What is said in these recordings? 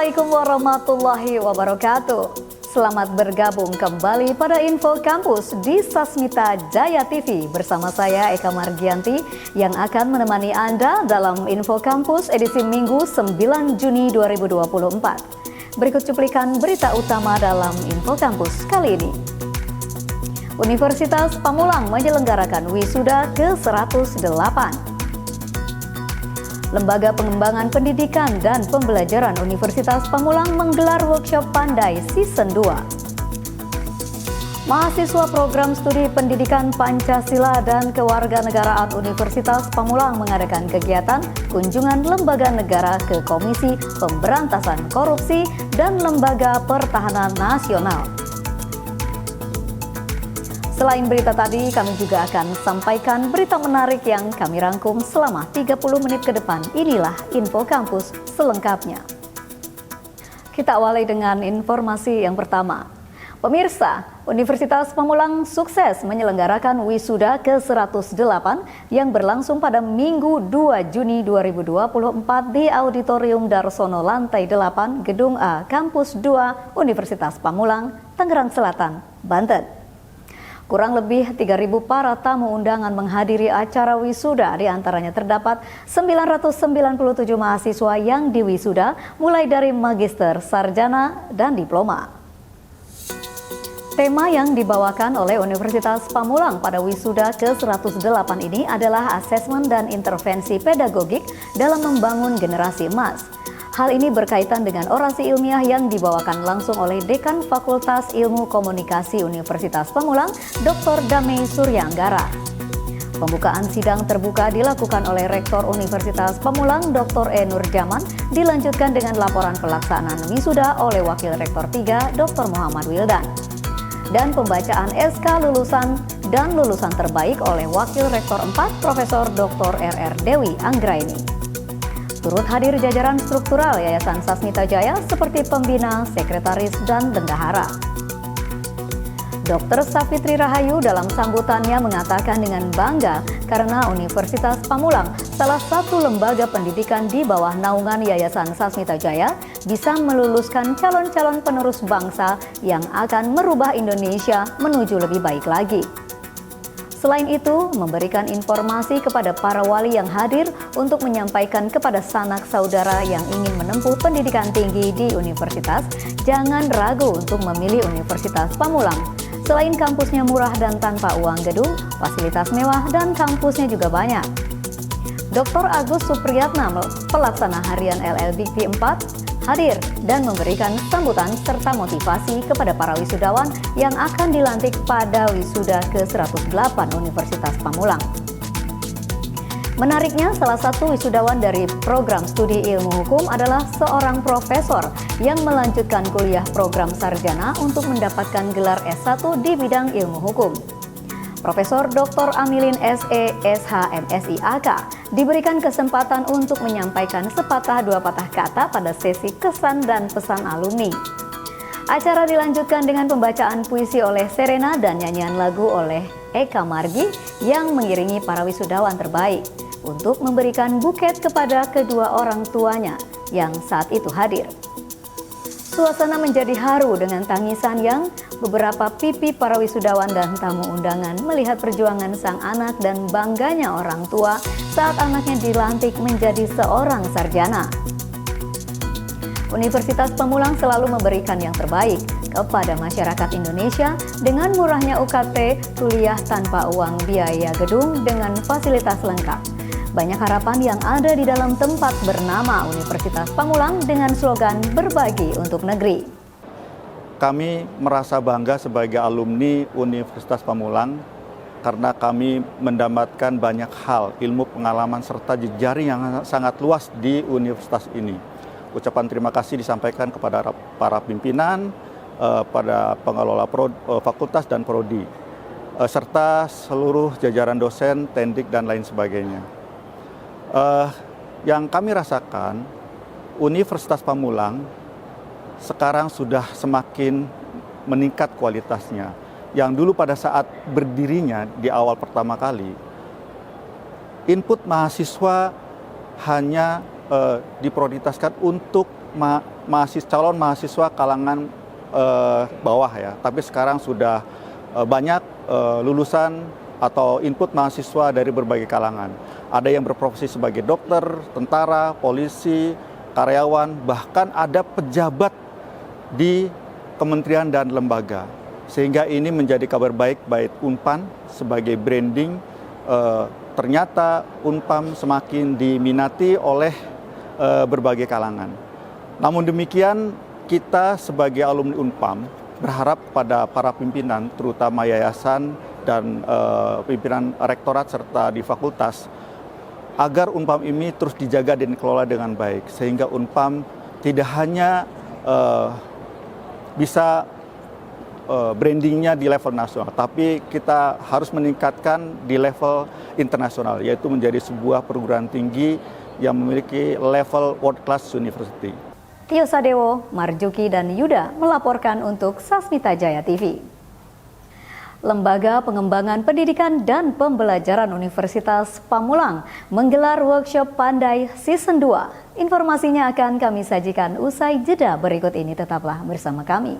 Assalamualaikum warahmatullahi wabarakatuh. Selamat bergabung kembali pada Info Kampus di Sasmita Jaya TV bersama saya Eka Margianti yang akan menemani Anda dalam Info Kampus edisi Minggu 9 Juni 2024. Berikut cuplikan berita utama dalam Info Kampus kali ini. Universitas Pamulang menyelenggarakan wisuda ke-108. Lembaga Pengembangan Pendidikan dan Pembelajaran Universitas Pamulang menggelar workshop Pandai Season 2. Mahasiswa program studi pendidikan Pancasila dan Kewarganegaraan Universitas Pamulang mengadakan kegiatan kunjungan lembaga negara ke Komisi Pemberantasan Korupsi dan Lembaga Pertahanan Nasional. Selain berita tadi, kami juga akan sampaikan berita menarik yang kami rangkum selama 30 menit ke depan. Inilah Info Kampus selengkapnya. Kita awali dengan informasi yang pertama. Pemirsa, Universitas Pamulang sukses menyelenggarakan wisuda ke-108 yang berlangsung pada Minggu 2 Juni 2024 di Auditorium Darsono Lantai 8, Gedung A, Kampus 2, Universitas Pamulang, Tangerang Selatan, Banten. Kurang lebih 3.000 para tamu undangan menghadiri acara wisuda, di antaranya terdapat 997 mahasiswa yang diwisuda mulai dari magister, sarjana, dan diploma. Tema yang dibawakan oleh Universitas Pamulang pada wisuda ke-108 ini adalah asesmen dan intervensi pedagogik dalam membangun generasi emas. Hal ini berkaitan dengan orasi ilmiah yang dibawakan langsung oleh Dekan Fakultas Ilmu Komunikasi Universitas Pamulang, Dr. Damei Suryanggara. Pembukaan sidang terbuka dilakukan oleh Rektor Universitas Pamulang, Dr. E. Nurjaman, dilanjutkan dengan laporan pelaksanaan wisuda oleh Wakil Rektor 3, Dr. Muhammad Wildan. Dan pembacaan SK lulusan dan lulusan terbaik oleh Wakil Rektor 4, Profesor Dr. R.R. Dewi Anggraini. Turut hadir jajaran struktural Yayasan Sasmita Jaya seperti pembina, sekretaris, dan bendahara. Dr. Safitri Rahayu dalam sambutannya mengatakan dengan bangga karena Universitas Pamulang, salah satu lembaga pendidikan di bawah naungan Yayasan Sasmita Jaya, bisa meluluskan calon-calon penerus bangsa yang akan merubah Indonesia menuju lebih baik lagi. Selain itu, memberikan informasi kepada para wali yang hadir untuk menyampaikan kepada sanak saudara yang ingin menempuh pendidikan tinggi di universitas, jangan ragu untuk memilih Universitas Pamulang. Selain kampusnya murah dan tanpa uang gedung, fasilitas mewah dan kampusnya juga banyak. Dr. Agus Supriyatna, pelaksana harian LLBP 4, hadir dan memberikan sambutan serta motivasi kepada para wisudawan yang akan dilantik pada wisuda ke-108 Universitas Pamulang. Menariknya, salah satu wisudawan dari program studi ilmu hukum adalah seorang profesor yang melanjutkan kuliah program sarjana untuk mendapatkan gelar S1 di bidang ilmu hukum. Profesor Dr. Amilin SE, SH, MSI, AK diberikan kesempatan untuk menyampaikan sepatah dua patah kata pada sesi kesan dan pesan alumni. Acara dilanjutkan dengan pembacaan puisi oleh Serena dan nyanyian lagu oleh Eka Margi yang mengiringi para wisudawan terbaik untuk memberikan buket kepada kedua orang tuanya yang saat itu hadir. Suasana menjadi haru dengan tangisan yang beberapa pipi para wisudawan dan tamu undangan melihat perjuangan sang anak dan bangganya orang tua saat anaknya dilantik menjadi seorang sarjana. Universitas Pamulang selalu memberikan yang terbaik kepada masyarakat Indonesia dengan murahnya UKT, kuliah tanpa uang biaya gedung dengan fasilitas lengkap. Banyak harapan yang ada di dalam tempat bernama Universitas Pamulang dengan slogan berbagi untuk negeri. Kami merasa bangga sebagai alumni Universitas Pamulang karena kami mendapatkan banyak hal, ilmu, pengalaman, serta jejaring yang sangat luas di universitas ini. Ucapan terima kasih disampaikan kepada para pimpinan, pada pengelola fakultas dan prodi, serta seluruh jajaran dosen, tendik, dan lain sebagainya. Yang kami rasakan, Universitas Pamulang sekarang sudah semakin meningkat kualitasnya. Yang dulu pada saat berdirinya di awal pertama kali, input mahasiswa hanya diprioritaskan untuk calon mahasiswa kalangan bawah ya, tapi sekarang sudah banyak lulusan atau input mahasiswa dari berbagai kalangan. Ada yang berprofesi sebagai dokter, tentara, polisi, karyawan, bahkan ada pejabat di kementerian dan lembaga. Sehingga ini menjadi kabar baik Unpam sebagai branding. Ternyata Unpam semakin diminati oleh berbagai kalangan. Namun demikian, kita sebagai alumni Unpam berharap pada para pimpinan, terutama yayasan dan pimpinan rektorat serta di fakultas, agar Unpam ini terus dijaga dan dikelola dengan baik, sehingga Unpam tidak hanya bisa brandingnya di level nasional, tapi kita harus meningkatkan di level internasional, yaitu menjadi sebuah perguruan tinggi yang memiliki level world class university. Tio Sadewo, Marjuki, dan Yuda melaporkan untuk Sasmita Jaya TV. Lembaga Pengembangan Pendidikan dan Pembelajaran Universitas Pamulang menggelar workshop Pandai Season 2. Informasinya akan kami sajikan usai jeda berikut ini. Tetaplah bersama kami.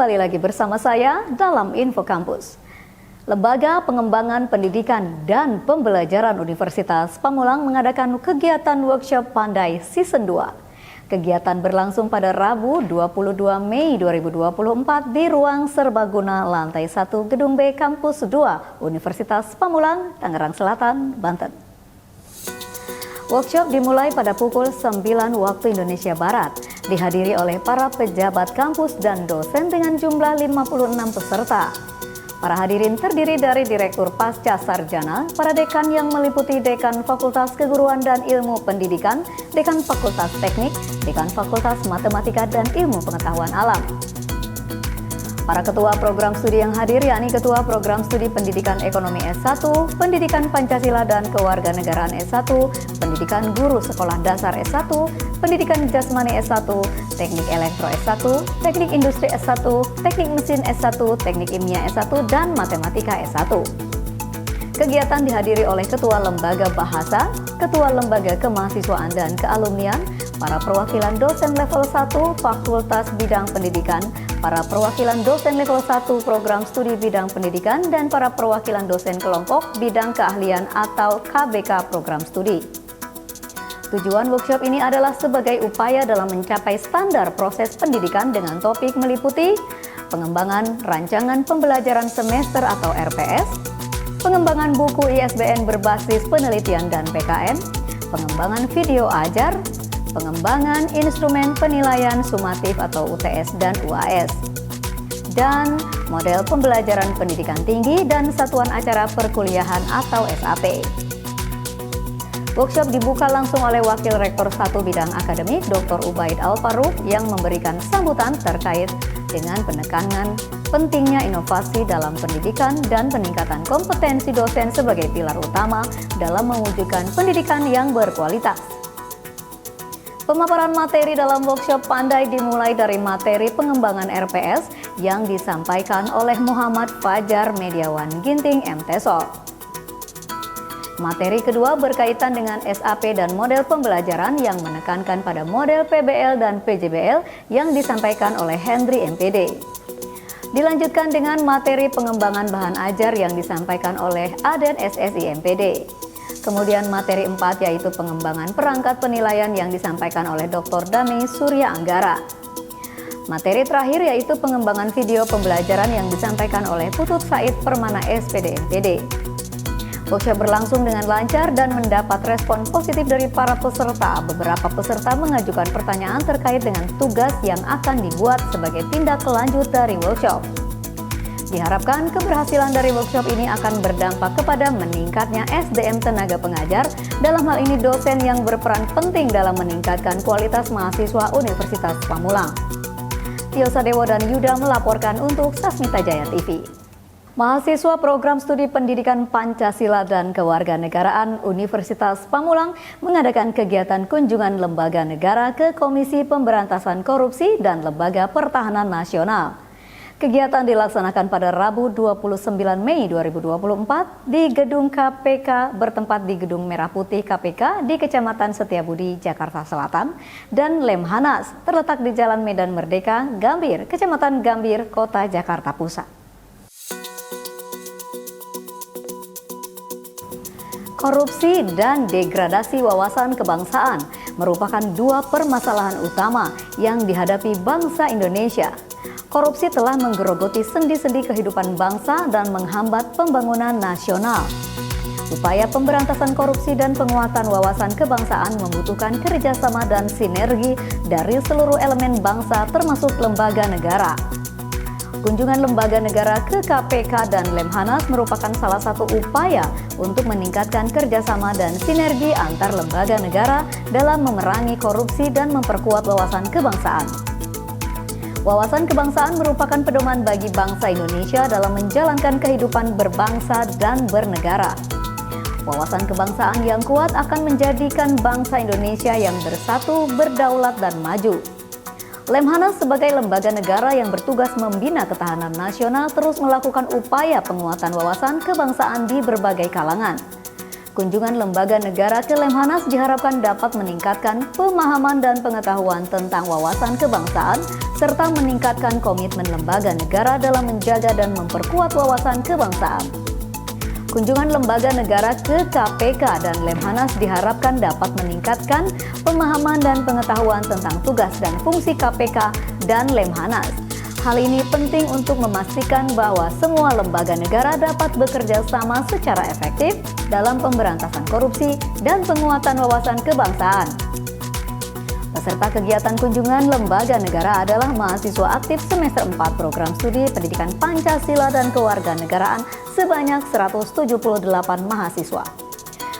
Kembali lagi bersama saya dalam Info Kampus. Lembaga Pengembangan Pendidikan dan Pembelajaran Universitas Pamulang mengadakan kegiatan workshop Pandai Season 2. Kegiatan berlangsung pada Rabu 22 Mei 2024 di ruang serbaguna lantai 1 Gedung B Kampus 2 Universitas Pamulang, Tangerang Selatan, Banten. Workshop dimulai pada pukul 9 waktu Indonesia Barat, dihadiri oleh para pejabat kampus dan dosen dengan jumlah 56 peserta. Para hadirin terdiri dari Direktur Pasca Sarjana, para dekan yang meliputi Dekan Fakultas Keguruan dan Ilmu Pendidikan, Dekan Fakultas Teknik, Dekan Fakultas Matematika dan Ilmu Pengetahuan Alam. Para ketua program studi yang hadir yakni Ketua Program Studi Pendidikan Ekonomi S1, Pendidikan Pancasila dan Kewarganegaraan S1, Pendidikan Guru Sekolah Dasar S1, Pendidikan Jasmani S1, Teknik Elektro S1, Teknik Industri S1, Teknik Mesin S1, Teknik Kimia S1, dan Matematika S1. Kegiatan dihadiri oleh Ketua Lembaga Bahasa, Ketua Lembaga Kemahasiswaan dan Kealumnian, para perwakilan dosen level 1 Fakultas Bidang Pendidikan, para perwakilan dosen level 1 Program Studi Bidang Pendidikan, dan para perwakilan dosen kelompok Bidang Keahlian atau KBK Program Studi. Tujuan workshop ini adalah sebagai upaya dalam mencapai standar proses pendidikan dengan topik meliputi pengembangan rancangan pembelajaran semester atau RPS, pengembangan buku ISBN berbasis penelitian dan PKN, pengembangan video ajar, pengembangan instrumen penilaian sumatif atau UTS dan UAS, dan model pembelajaran pendidikan tinggi dan satuan acara perkuliahan atau SAP. Workshop dibuka langsung oleh Wakil Rektor 1 Bidang Akademik Dr. Ubaid Al-Faruq yang memberikan sambutan terkait dengan penekanan pentingnya inovasi dalam pendidikan dan peningkatan kompetensi dosen sebagai pilar utama dalam mewujudkan pendidikan yang berkualitas. Pemaparan materi dalam workshop Pandai dimulai dari materi pengembangan RPS yang disampaikan oleh Muhammad Fajar Mediawan Ginting MTSol. Materi kedua berkaitan dengan SAP dan model pembelajaran yang menekankan pada model PBL dan PJBL yang disampaikan oleh Hendri MPD. Dilanjutkan dengan materi pengembangan bahan ajar yang disampaikan oleh Aden SSI MPD. Kemudian materi 4 yaitu pengembangan perangkat penilaian yang disampaikan oleh Dr. Dami Surya Anggara. Materi terakhir yaitu pengembangan video pembelajaran yang disampaikan oleh Putut Said Permana SPD MPD. Workshop berlangsung dengan lancar dan mendapat respon positif dari para peserta. Beberapa peserta mengajukan pertanyaan terkait dengan tugas yang akan dibuat sebagai tindak lanjut dari workshop. Diharapkan keberhasilan dari workshop ini akan berdampak kepada meningkatnya SDM tenaga pengajar, dalam hal ini dosen yang berperan penting dalam meningkatkan kualitas mahasiswa Universitas Pamulang. Tio Sadewo dan Yuda melaporkan untuk Sasmita Jaya TV. Mahasiswa Program Studi Pendidikan Pancasila dan Kewarganegaraan Universitas Pamulang mengadakan kegiatan kunjungan lembaga negara ke Komisi Pemberantasan Korupsi dan Lembaga Pertahanan Nasional. Kegiatan dilaksanakan pada Rabu 29 Mei 2024 di Gedung KPK bertempat di Gedung Merah Putih KPK di Kecamatan Setiabudi, Jakarta Selatan, dan Lemhanas terletak di Jalan Medan Merdeka, Gambir, Kecamatan Gambir, Kota Jakarta Pusat. Korupsi dan degradasi wawasan kebangsaan merupakan dua permasalahan utama yang dihadapi bangsa Indonesia. Korupsi telah menggerogoti sendi-sendi kehidupan bangsa dan menghambat pembangunan nasional. Upaya pemberantasan korupsi dan penguatan wawasan kebangsaan membutuhkan kerjasama dan sinergi dari seluruh elemen bangsa termasuk lembaga negara. Kunjungan lembaga negara ke KPK dan Lemhanas merupakan salah satu upaya untuk meningkatkan kerjasama dan sinergi antar lembaga negara dalam memerangi korupsi dan memperkuat wawasan kebangsaan. Wawasan kebangsaan merupakan pedoman bagi bangsa Indonesia dalam menjalankan kehidupan berbangsa dan bernegara. Wawasan kebangsaan yang kuat akan menjadikan bangsa Indonesia yang bersatu, berdaulat, dan maju. Lemhanas sebagai lembaga negara yang bertugas membina ketahanan nasional terus melakukan upaya penguatan wawasan kebangsaan di berbagai kalangan. Kunjungan lembaga negara ke Lemhanas diharapkan dapat meningkatkan pemahaman dan pengetahuan tentang wawasan kebangsaan, serta meningkatkan komitmen lembaga negara dalam menjaga dan memperkuat wawasan kebangsaan. Kunjungan lembaga negara ke KPK dan Lemhanas diharapkan dapat meningkatkan pemahaman dan pengetahuan tentang tugas dan fungsi KPK dan Lemhanas. Hal ini penting untuk memastikan bahwa semua lembaga negara dapat bekerja sama secara efektif dalam pemberantasan korupsi dan penguatan wawasan kebangsaan. Peserta kegiatan kunjungan lembaga negara adalah mahasiswa aktif semester 4 program studi pendidikan Pancasila dan Kewarganegaraan sebanyak 178 mahasiswa.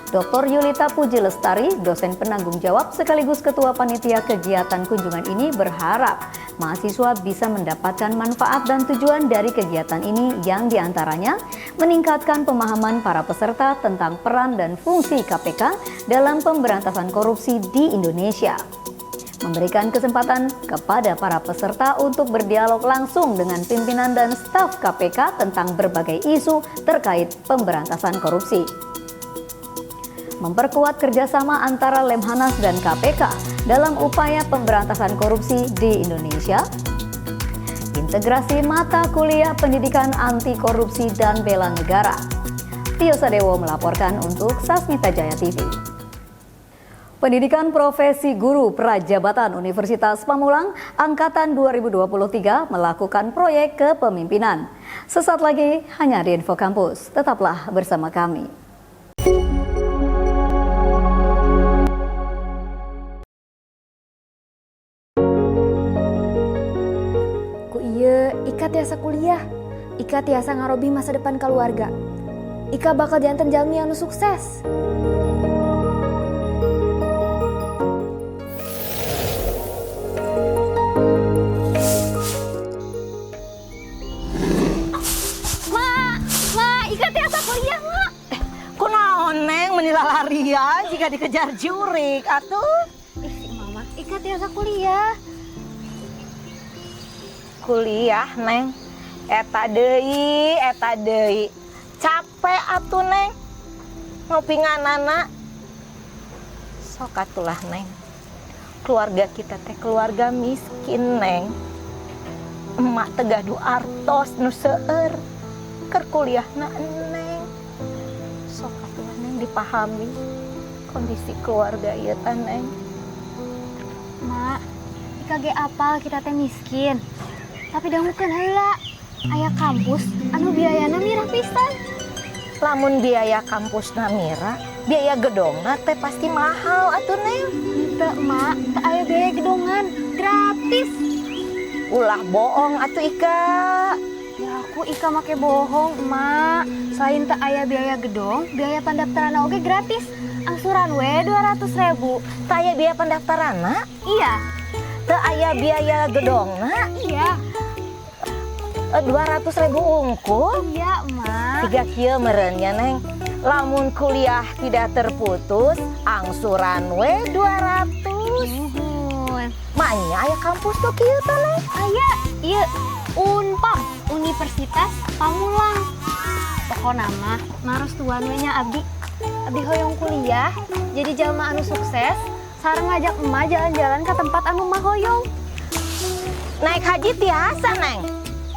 Dr. Yulita Puji Lestari, dosen penanggung jawab sekaligus ketua panitia kegiatan kunjungan ini berharap mahasiswa bisa mendapatkan manfaat dan tujuan dari kegiatan ini yang diantaranya meningkatkan pemahaman para peserta tentang peran dan fungsi KPK dalam pemberantasan korupsi di Indonesia. Memberikan kesempatan kepada para peserta untuk berdialog langsung dengan pimpinan dan staf KPK tentang berbagai isu terkait pemberantasan korupsi. Memperkuat kerjasama antara Lemhanas dan KPK dalam upaya pemberantasan korupsi di Indonesia. Integrasi mata kuliah pendidikan anti korupsi dan bela negara. Tio Sadewo melaporkan untuk Sasmita Jaya TV. Pendidikan Profesi Guru Prajabatan Universitas Pamulang Angkatan 2023 melakukan proyek kepemimpinan. Sesaat lagi hanya di Info Kampus. Tetaplah bersama kami. Ika tiasa kuliah, Ika tiasa ngarobi masa depan keluarga. Ika bakal jantan jalmi anu sukses. Ika tiasa kuliah, Ma. Kunaon neng menilalarian jika dikejar jurik atuh? Si Mama, Ika tiasa kuliah. Kuliah neng, eta deui, capek atuh neng, ngopinganana. Sok atulah neng, keluarga kita teh keluarga miskin neng. Emak teh gaduh artos nu seueur, keur kuliahna neng. Sok atulah neng dipahami kondisi keluarga ieu teh neng. Mak, Ika ge apal kita teh miskin. Tapi dangukeun heula, aya kampus anu biayana mirah pisan. Lamun biaya kampusna mira, biaya gedongna teh pasti mahal atuh neng. Henteu Mak, teu aya biaya gedongan, gratis. Ulah bohong atuh Ika. Ya aku Ika make bohong, Mak. Selain teu aya biaya gedong, biaya pendaftaran oge gratis. Angsuran we 200.000. Teu aya biaya pendaftaranna? Iya. Teu aya biaya gedongna? Iya. 200.000 unggul? Iya, Mak. Tiga kieu meureunnya neng. Lamun kuliah tidak terputus, angsuran we 200. Nuhun. Manya aya kampus tuh kieu teh neng. Aya, ieu Unpam, Universitas Pamulang. Pokona mah marestuan we nya abdi. Abdi hoyong kuliah, jadi jalma anu sukses, sareng ngajak emak jalan-jalan ke tempat anu mah hoyong. Naik haji tiasa neng.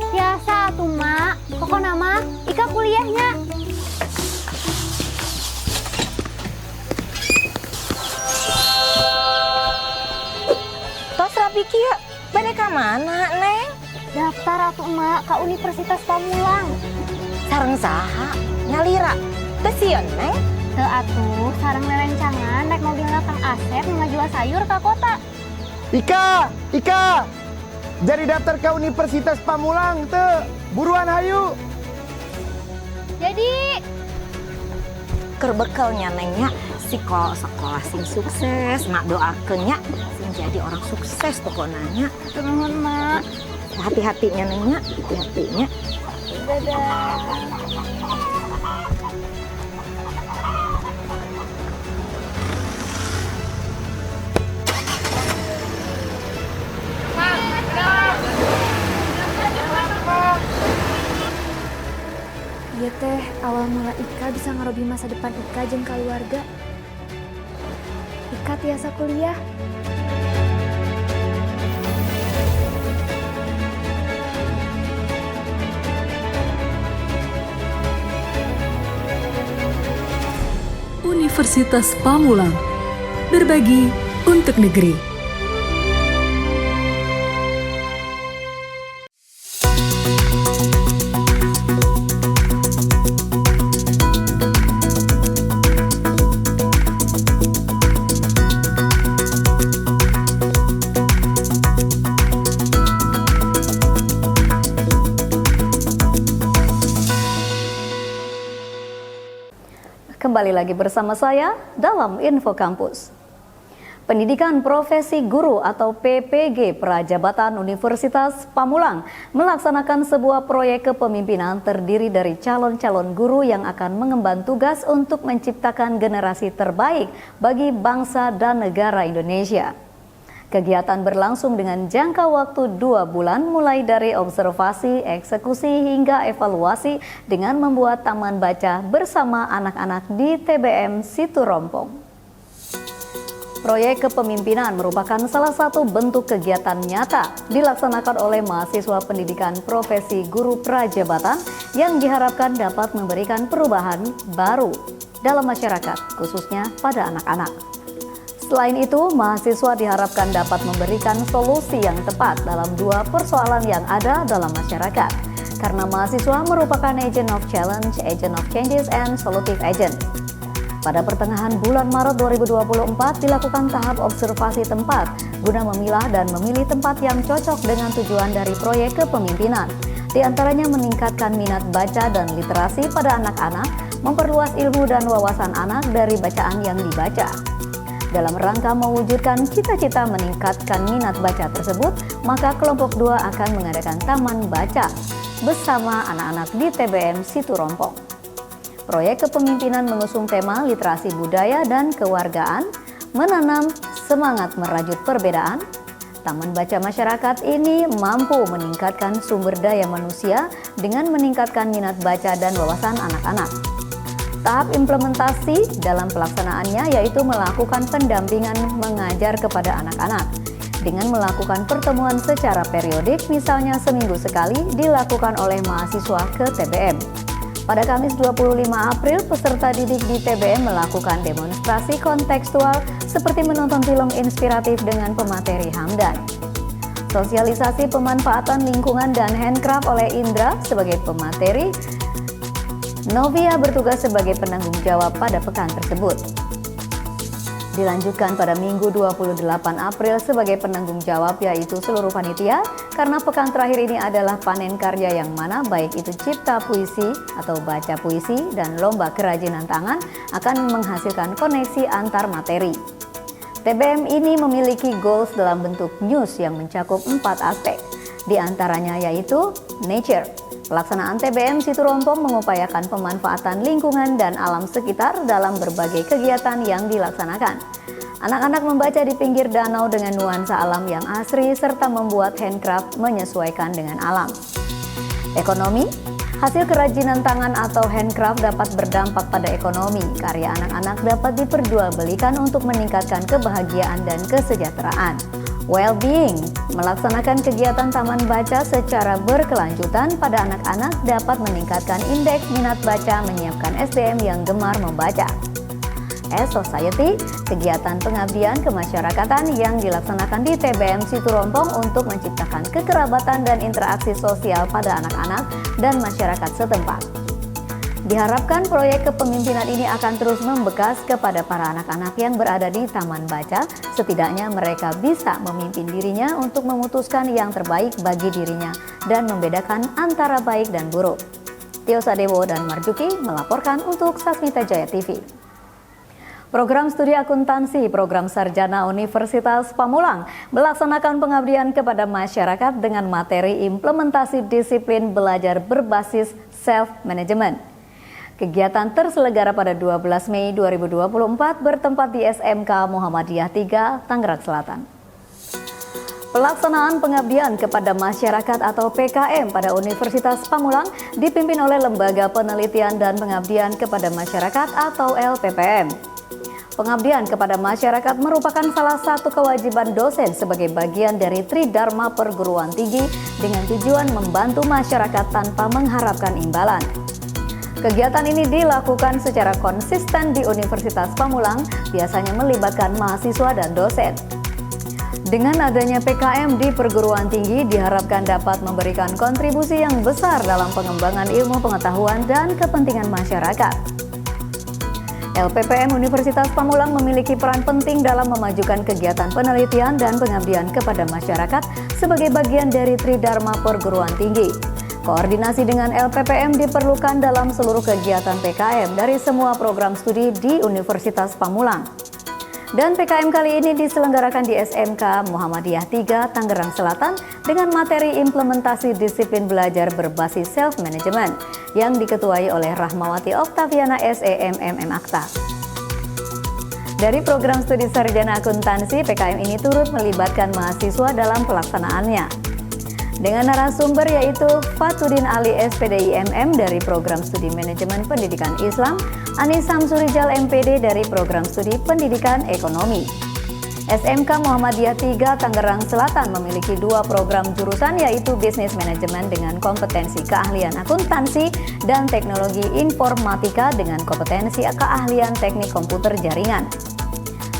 Biasa atuh Mak, pokona mah Ika kuliahnya. Tos rapi kieu, bade ka mana neng? Daftar atuh Mak ke Universitas Pamulang. Sareng saha? Nyalira. Teu sieun neng? Teu atuh, sareng lerencangan naik mobilna Kang Asep ngajual sayur ke kota. Ika, jadi daftar ke Universitas Pamulang teu, buruan hayu. Jadi Keur bekelnya nengnya sekolah sing sukses, mak doakeunnya sing jadi orang sukses pokoknya. nuhun Mak. Hati-hatinya nengnya, hati-hatinya. Dadah. Ieu teh awal mula Ika bisa ngarobi masa depan Ika jeung keluarga. Ika tiasa kuliah. Universitas Pamulang, berbagi untuk negeri. Kembali lagi bersama saya dalam Info Kampus. Pendidikan Profesi Guru atau PPG Prajabatan Universitas Pamulang melaksanakan sebuah proyek kepemimpinan terdiri dari calon-calon guru yang akan mengemban tugas untuk menciptakan generasi terbaik bagi bangsa dan negara Indonesia. Kegiatan berlangsung dengan jangka waktu 2 bulan mulai dari observasi, eksekusi hingga evaluasi dengan membuat taman baca bersama anak-anak di TBM Siturompong. Proyek kepemimpinan merupakan salah satu bentuk kegiatan nyata dilaksanakan oleh mahasiswa pendidikan profesi guru prajabatan yang diharapkan dapat memberikan perubahan baru dalam masyarakat, khususnya pada anak-anak. Selain itu, mahasiswa diharapkan dapat memberikan solusi yang tepat dalam 2 persoalan yang ada dalam masyarakat. Karena mahasiswa merupakan agent of challenge, agent of changes, and solutive agent. Pada pertengahan bulan Maret 2024 dilakukan tahap observasi tempat guna memilah dan memilih tempat yang cocok dengan tujuan dari proyek kepemimpinan. Di antaranya meningkatkan minat baca dan literasi pada anak-anak, memperluas ilmu dan wawasan anak dari bacaan yang dibaca. Dalam rangka mewujudkan cita-cita meningkatkan minat baca tersebut, maka kelompok 2 akan mengadakan taman baca bersama anak-anak di TBM Siturompong. Proyek kepemimpinan mengusung tema literasi budaya dan kewargaan, menanam semangat merajut perbedaan. Taman baca masyarakat ini mampu meningkatkan sumber daya manusia dengan meningkatkan minat baca dan wawasan anak-anak. Tahap implementasi dalam pelaksanaannya yaitu melakukan pendampingan mengajar kepada anak-anak dengan melakukan pertemuan secara periodik, misalnya seminggu sekali dilakukan oleh mahasiswa ke TBM. Pada Kamis 25 April, peserta didik di TBM melakukan demonstrasi kontekstual seperti menonton film inspiratif dengan pemateri Hamdan. Sosialisasi pemanfaatan lingkungan dan handcraft oleh Indra sebagai pemateri. Novia bertugas sebagai penanggung jawab pada pekan tersebut. Dilanjutkan pada Minggu 28 April sebagai penanggung jawab yaitu seluruh panitia, karena pekan terakhir ini adalah panen karya yang mana baik itu cipta puisi atau baca puisi dan lomba kerajinan tangan akan menghasilkan koneksi antar materi. TBM ini memiliki goals dalam bentuk news yang mencakup 4 aspek, di antaranya yaitu nature. Pelaksanaan TBM Siturompong mengupayakan pemanfaatan lingkungan dan alam sekitar dalam berbagai kegiatan yang dilaksanakan. Anak-anak membaca di pinggir danau dengan nuansa alam yang asri serta membuat handcraft menyesuaikan dengan alam. Ekonomi, hasil kerajinan tangan atau handcraft dapat berdampak pada ekonomi. Karya anak-anak dapat diperjualbelikan untuk meningkatkan kebahagiaan dan kesejahteraan. Well-being, melaksanakan kegiatan taman baca secara berkelanjutan pada anak-anak dapat meningkatkan indeks minat baca, menyiapkan SDM yang gemar membaca. E-Society, kegiatan pengabdian kemasyarakatan yang dilaksanakan di TBM Siturompong untuk menciptakan kekerabatan dan interaksi sosial pada anak-anak dan masyarakat setempat. Diharapkan proyek kepemimpinan ini akan terus membekas kepada para anak-anak yang berada di taman baca, setidaknya mereka bisa memimpin dirinya untuk memutuskan yang terbaik bagi dirinya dan membedakan antara baik dan buruk. Tio Sadewo dan Marjuki melaporkan untuk Sasmita Jaya TV. Program Studi Akuntansi Program Sarjana Universitas Pamulang melaksanakan pengabdian kepada masyarakat dengan materi implementasi disiplin belajar berbasis self-management. Kegiatan terselenggara pada 12 Mei 2024 bertempat di SMK Muhammadiyah 3, Tangerang Selatan. Pelaksanaan pengabdian kepada masyarakat atau PKM pada Universitas Pamulang dipimpin oleh Lembaga Penelitian dan Pengabdian kepada Masyarakat atau LPPM. Pengabdian kepada masyarakat merupakan salah satu kewajiban dosen sebagai bagian dari Tridharma Perguruan Tinggi dengan tujuan membantu masyarakat tanpa mengharapkan imbalan. Kegiatan ini dilakukan secara konsisten di Universitas Pamulang, biasanya melibatkan mahasiswa dan dosen. Dengan adanya PKM di perguruan tinggi diharapkan dapat memberikan kontribusi yang besar dalam pengembangan ilmu pengetahuan dan kepentingan masyarakat. LPPM Universitas Pamulang memiliki peran penting dalam memajukan kegiatan penelitian dan pengabdian kepada masyarakat sebagai bagian dari Tridharma Perguruan Tinggi. Koordinasi dengan LPPM diperlukan dalam seluruh kegiatan PKM dari semua program studi di Universitas Pamulang. Dan PKM kali ini diselenggarakan di SMK Muhammadiyah 3 Tangerang Selatan dengan materi implementasi disiplin belajar berbasis self-management yang diketuai oleh Rahmawati Oktaviana SEMMM Akta. Dari program studi sarjana akuntansi, PKM ini turut melibatkan mahasiswa dalam pelaksanaannya. Dengan narasumber yaitu Fatudin Ali SPDIMM dari program studi manajemen pendidikan Islam, Anis Samsurijal MPD dari program studi pendidikan ekonomi. SMK Muhammadiyah 3 Tangerang Selatan memiliki 2 program jurusan yaitu bisnis manajemen dengan kompetensi keahlian akuntansi dan teknologi informatika dengan kompetensi keahlian teknik komputer jaringan.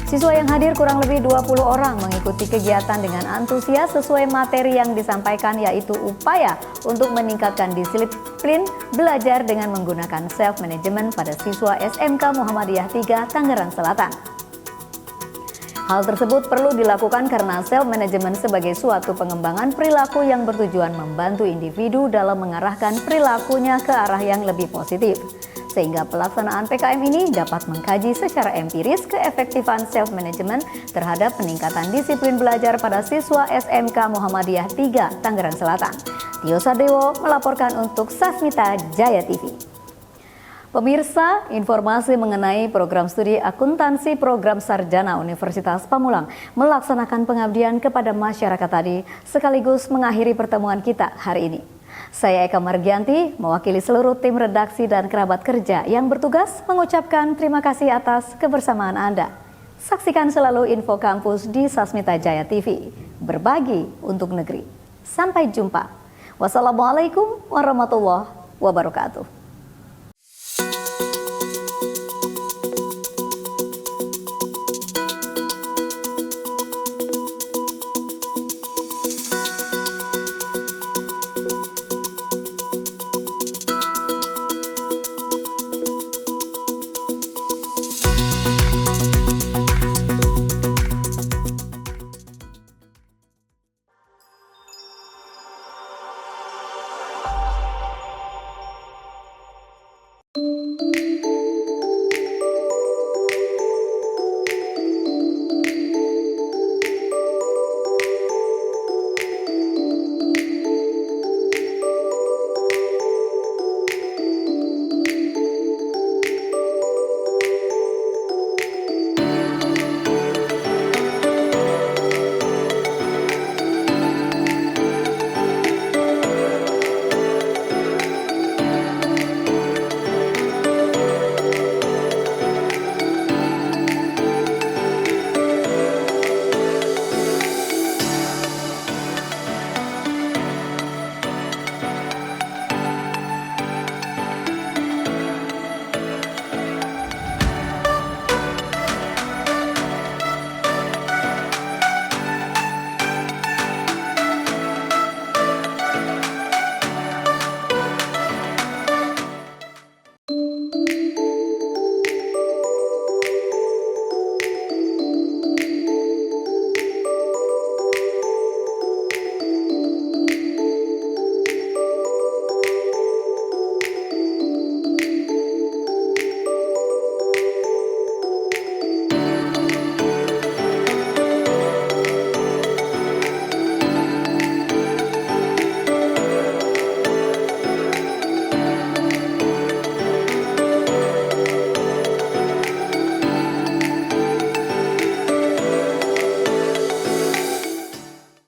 Siswa yang hadir kurang lebih 20 orang mengikuti kegiatan dengan antusias sesuai materi yang disampaikan yaitu upaya untuk meningkatkan disiplin belajar dengan menggunakan self-management pada siswa SMK Muhammadiyah 3 Tangerang Selatan. Hal tersebut perlu dilakukan karena self-management sebagai suatu pengembangan perilaku yang bertujuan membantu individu dalam mengarahkan perilakunya ke arah yang lebih positif. Sehingga pelaksanaan PKM ini dapat mengkaji secara empiris keefektifan self-management terhadap peningkatan disiplin belajar pada siswa SMK Muhammadiyah 3 Tangerang Selatan. Tio Sadewo melaporkan untuk Sasmita Jaya TV. Pemirsa, informasi mengenai program studi akuntansi program sarjana Universitas Pamulang melaksanakan pengabdian kepada masyarakat tadi sekaligus mengakhiri pertemuan kita hari ini. Saya Eka Margianti, mewakili seluruh tim redaksi dan kerabat kerja yang bertugas mengucapkan terima kasih atas kebersamaan Anda. Saksikan selalu info kampus di Sasmita Jaya TV. Berbagi untuk negeri. Sampai jumpa. Wassalamualaikum warahmatullahi wabarakatuh.